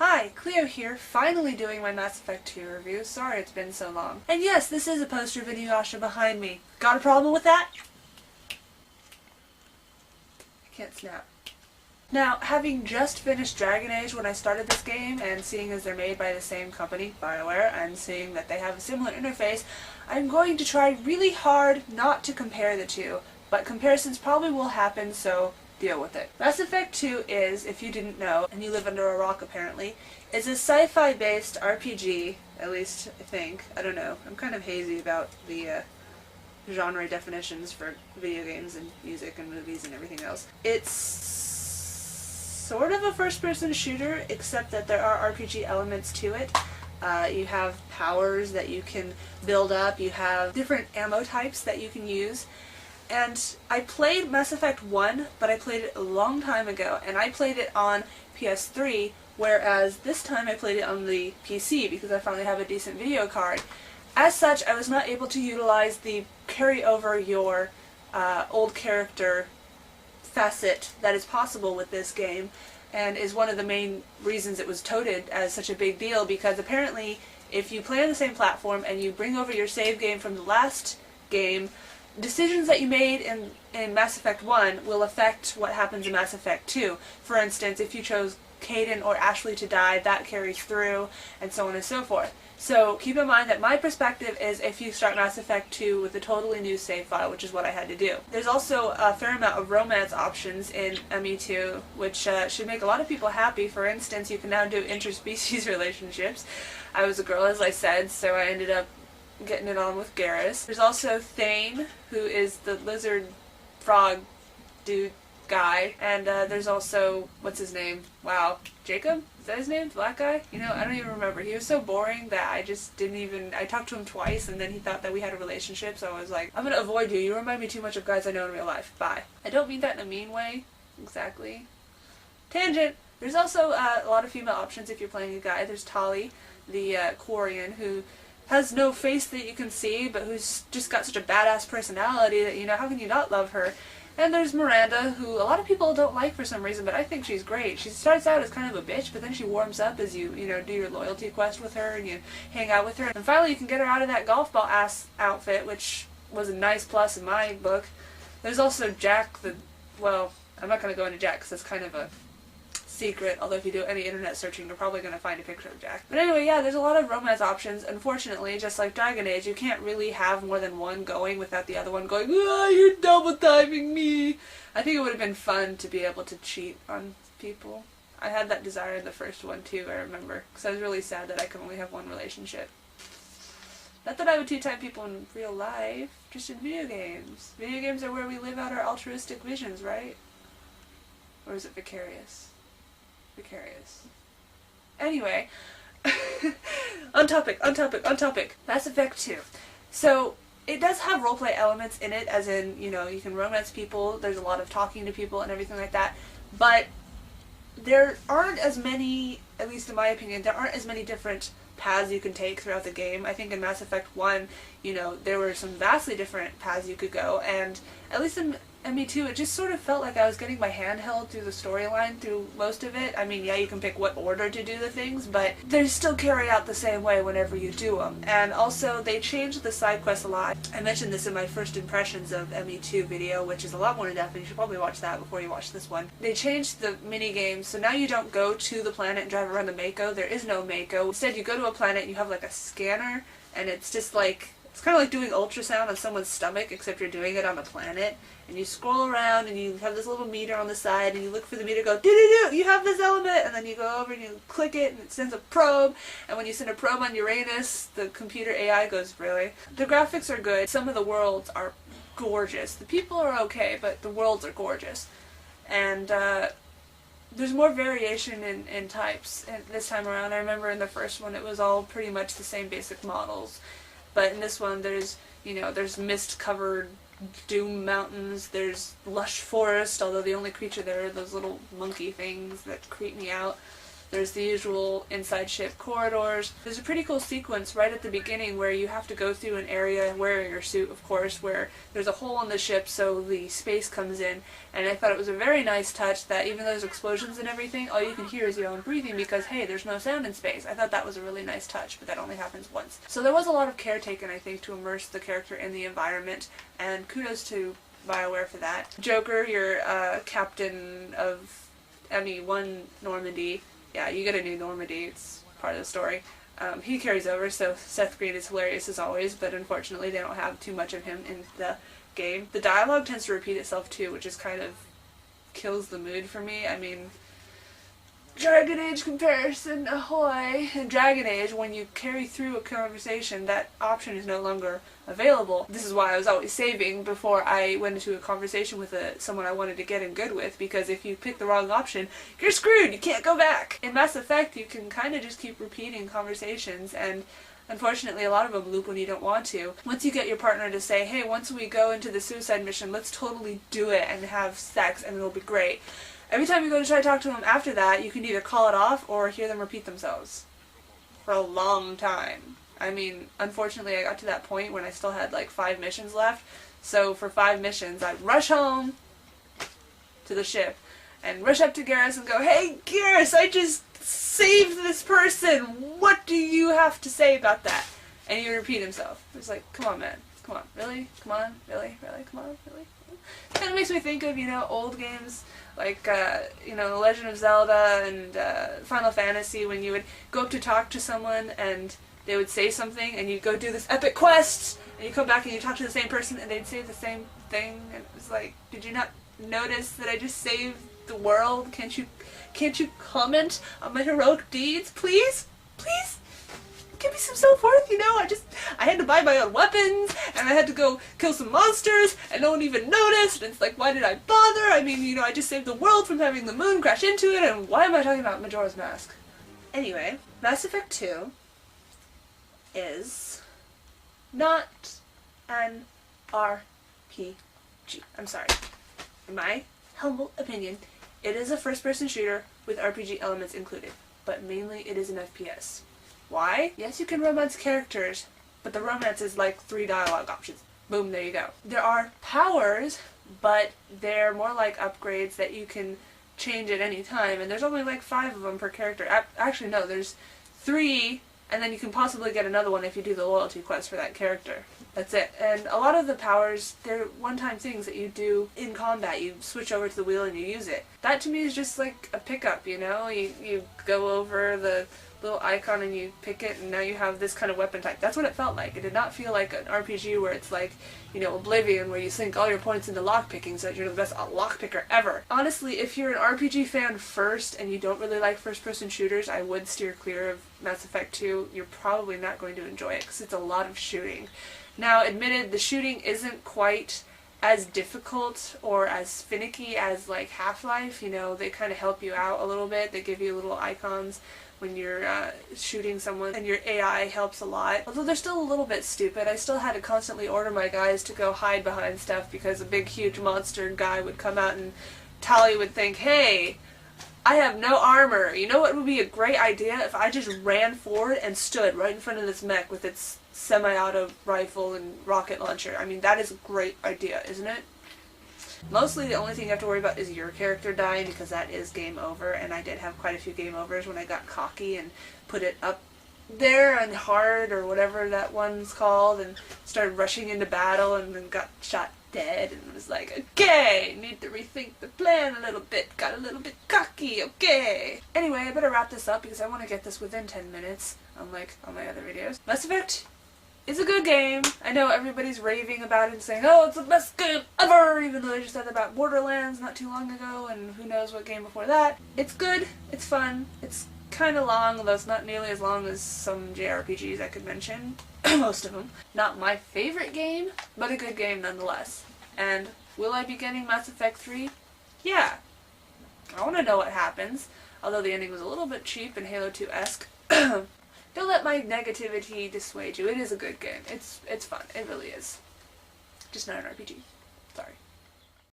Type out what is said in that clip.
Hi, Cleo here, finally doing my Mass Effect 2 review. Sorry it's been so long. And yes, this is a poster of Inuyasha behind me. Got a problem with that? I can't snap. Now, having just finished Dragon Age when I started this game, and seeing as they're made by the same company, BioWare, and seeing that they have a similar interface, I'm going to try really hard not to compare the two, but comparisons probably will happen, so deal with it. Mass Effect 2 is, if you didn't know, and you live under a rock apparently, is a sci-fi based RPG, at least I think. I don't know. I'm kind of hazy about the genre definitions for video games and music and movies and everything else. It's sort of a first-person shooter, except that there are RPG elements to it. You have powers that you can build up, you have different ammo types that you can use. And I played Mass Effect 1, but I played it a long time ago, and I played it on PS3, whereas this time I played it on the PC because I finally have a decent video card. As such, I was not able to utilize the carry over your old character facet that is possible with this game, and is one of the main reasons it was touted as such a big deal, because apparently if you play on the same platform and you bring over your save game from the last game, decisions that you made in Mass Effect 1 will affect what happens in Mass Effect 2. For instance, if you chose Kaidan or Ashley to die, that carries through, and so on and so forth. So keep in mind that my perspective is if you start Mass Effect 2 with a totally new save file, which is what I had to do. There's also a fair amount of romance options in ME2, which should make a lot of people happy. For instance, you can now do interspecies relationships. I was a girl, as I said, so I ended up getting it on with Garrus. There's also Thane, who is the lizard frog dude guy, and there's also, what's his name? Wow, Jacob? Is that his name? The black guy? You know, I don't even remember. He was so boring that I just didn't even, I talked to him twice and then he thought that we had a relationship, so I was like, I'm gonna avoid you. You remind me too much of guys I know in real life. Bye. I don't mean that in a mean way. Exactly. Tangent! There's also a lot of female options if you're playing a guy. There's Tali, the Quarian, who has no face that you can see, but who's just got such a badass personality that, you know, how can you not love her? And there's Miranda, who a lot of people don't like for some reason, but I think she's great. She starts out as kind of a bitch, but then she warms up as you know, do your loyalty quest with her and you hang out with her. And finally you can get her out of that golf ball ass outfit, which was a nice plus in my book. There's also Jack, well, I'm not going to go into Jack because that's kind of a secret, although if you do any internet searching you're probably going to find a picture of Jack. But anyway, yeah, there's a lot of romance options. Unfortunately, just like Dragon Age, you can't really have more than one going without the other one going, ah, you're double timing me. I think it would have been fun to be able to cheat on people. I had that desire in the first one too, I remember, because I was really sad that I could only have one relationship. Not that I would two-time people in real life, just in video games. Video games are where we live out our altruistic visions, right? Or is it vicarious? Vicarious. Anyway, on topic. Mass Effect 2. So, it does have roleplay elements in it, as in, you know, you can romance people, there's a lot of talking to people and everything like that, but there aren't as many, at least in my opinion, there aren't as many different paths you can take throughout the game. I think in Mass Effect 1, you know, there were some vastly different paths you could go, and at least in ME2, it just sort of felt like I was getting my hand held through the storyline through most of it. I mean, yeah, you can pick what order to do the things, but they still carry out the same way whenever you do them. And also, they changed the side quests a lot. I mentioned this in my first impressions of ME2 video, which is a lot more in depth, and you should probably watch that before you watch this one. They changed the mini-games, so now you don't go to the planet and drive around the Mako. There is no Mako. Instead, you go to a planet and you have like a scanner, and it's just like, it's kind of like doing ultrasound on someone's stomach, except you're doing it on a planet. And you scroll around and you have this little meter on the side and you look for the meter, go do-do-do, you have this element, and then you go over and you click it and it sends a probe, and when you send a probe on Uranus, the computer AI goes, really? The graphics are good. Some of the worlds are gorgeous. The people are okay, but the worlds are gorgeous. And there's more variation in types this time around. I remember in the first one it was all pretty much the same basic models. But in this one there's, you know, there's mist-covered doom mountains, there's lush forest, although the only creature there are those little monkey things that creep me out. There's the usual inside ship corridors. There's a pretty cool sequence right at the beginning where you have to go through an area wearing your suit, of course, where there's a hole in the ship so the space comes in. And I thought it was a very nice touch that even though there's explosions and everything, all you can hear is your own breathing because, hey, there's no sound in space. I thought that was a really nice touch, but that only happens once. So there was a lot of care taken, I think, to immerse the character in the environment, and kudos to BioWare for that. Joker, your captain of ME1 Normandy. Yeah, you get a new Normandy, it's part of the story. He carries over, so Seth Green is hilarious as always, but unfortunately they don't have too much of him in the game. The dialogue tends to repeat itself too, which is kind of kills the mood for me. I mean, Dragon Age comparison, ahoy! In Dragon Age, when you carry through a conversation, that option is no longer available. This is why I was always saving before I went into a conversation with someone I wanted to get in good with, because if you pick the wrong option, you're screwed! You can't go back! In Mass Effect, you can kind of just keep repeating conversations, and unfortunately a lot of them loop when you don't want to. Once you get your partner to say, hey, once we go into the suicide mission, let's totally do it and have sex and it'll be great. Every time you go to try to talk to them after that, you can either call it off or hear them repeat themselves. For a long time. I mean, unfortunately I got to that point when I still had like 5 missions left, so for 5 missions I'd rush home to the ship and rush up to Garrus and go, hey Garrus, I just saved this person! What do you have to say about that? And he would repeat himself. It was like, come on man, come on, really? Come on, really? Really? Come on, really? It kind of makes me think of, old games like, The Legend of Zelda and Final Fantasy, when you would go up to talk to someone and they would say something and you'd go do this epic quest and you come back and you talk to the same person and they'd say the same thing and it was like, did you not notice that I just saved the world? Can't you comment on my heroic deeds, please? Please? Give me some self-worth, I had to buy my own weapons, and I had to go kill some monsters, and no one even noticed, and it's like, why did I bother? I mean, I just saved the world from having the moon crash into it, and why am I talking about Majora's Mask? Anyway, Mass Effect 2 is not an RPG. I'm sorry. In my humble opinion, it is a first-person shooter with RPG elements included, but mainly it is an FPS. Why? Yes, you can romance characters, but the romance is like 3 dialogue options. Boom, there you go. There are powers, but they're more like upgrades that you can change at any time, and there's only like 5 of them per character. Actually, no, there's 3, and then you can possibly get another one if you do the loyalty quest for that character. That's it. And a lot of the powers, they're one-time things that you do in combat. You switch over to the wheel and you use it. That to me is just like a pickup, You go over the little icon and you pick it and now you have this kind of weapon type. That's what it felt like. It did not feel like an RPG where it's like, Oblivion, where you sink all your points into lockpicking so that you're the best lockpicker ever. Honestly, if you're an RPG fan first and you don't really like first-person shooters, I would steer clear of Mass Effect 2. You're probably not going to enjoy it because it's a lot of shooting. Now, admitted, the shooting isn't quite as difficult or as finicky as like Half-Life. They kind of help you out a little bit. They give you little icons when you're shooting someone, and your AI helps a lot. Although they're still a little bit stupid. I still had to constantly order my guys to go hide behind stuff because a big huge monster guy would come out and Tali would think, hey, I have no armor. You know what would be a great idea? If I just ran forward and stood right in front of this mech with its semi-auto rifle and rocket launcher. I mean, that is a great idea, isn't it? Mostly the only thing you have to worry about is your character dying, because that is game over, and I did have quite a few game overs when I got cocky and put it up there on hard or whatever that one's called and started rushing into battle and then got shot dead and was like, okay, need to rethink the plan a little bit, got a little bit cocky, okay. Anyway, I better wrap this up because I want to get this within 10 minutes, unlike all my other videos. Mass Effect is a good game. I know everybody's raving about it and saying, oh, it's the best game ever, even though I just said that about Borderlands not too long ago and who knows what game before that. It's good, it's fun, it's kind of long, although it's not nearly as long as some JRPGs I could mention. Most of them. Not my favorite game, but a good game nonetheless. And will I be getting Mass Effect 3? Yeah. I want to know what happens, although the ending was a little bit cheap and Halo 2-esque. Don't let my negativity dissuade you. It is a good game. It's fun. It really is. Just not an RPG. Sorry.